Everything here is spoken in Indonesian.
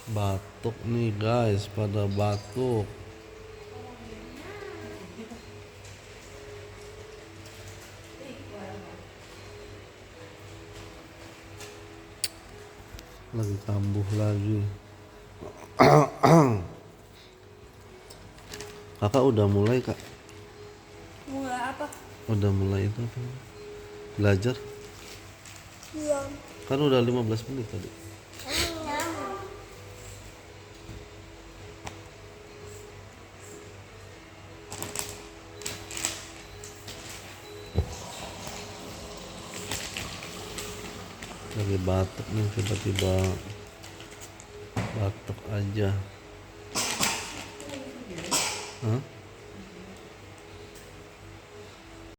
Batuk nih guys, pada batuk. Lagi kambuh lagi. Kakak udah mulai kak? Mulai apa? Udah mulai itu apa? Belajar? Belum. Kan udah 15 menit tadi. Lagi batuk nih, tiba-tiba batuk aja. Hah?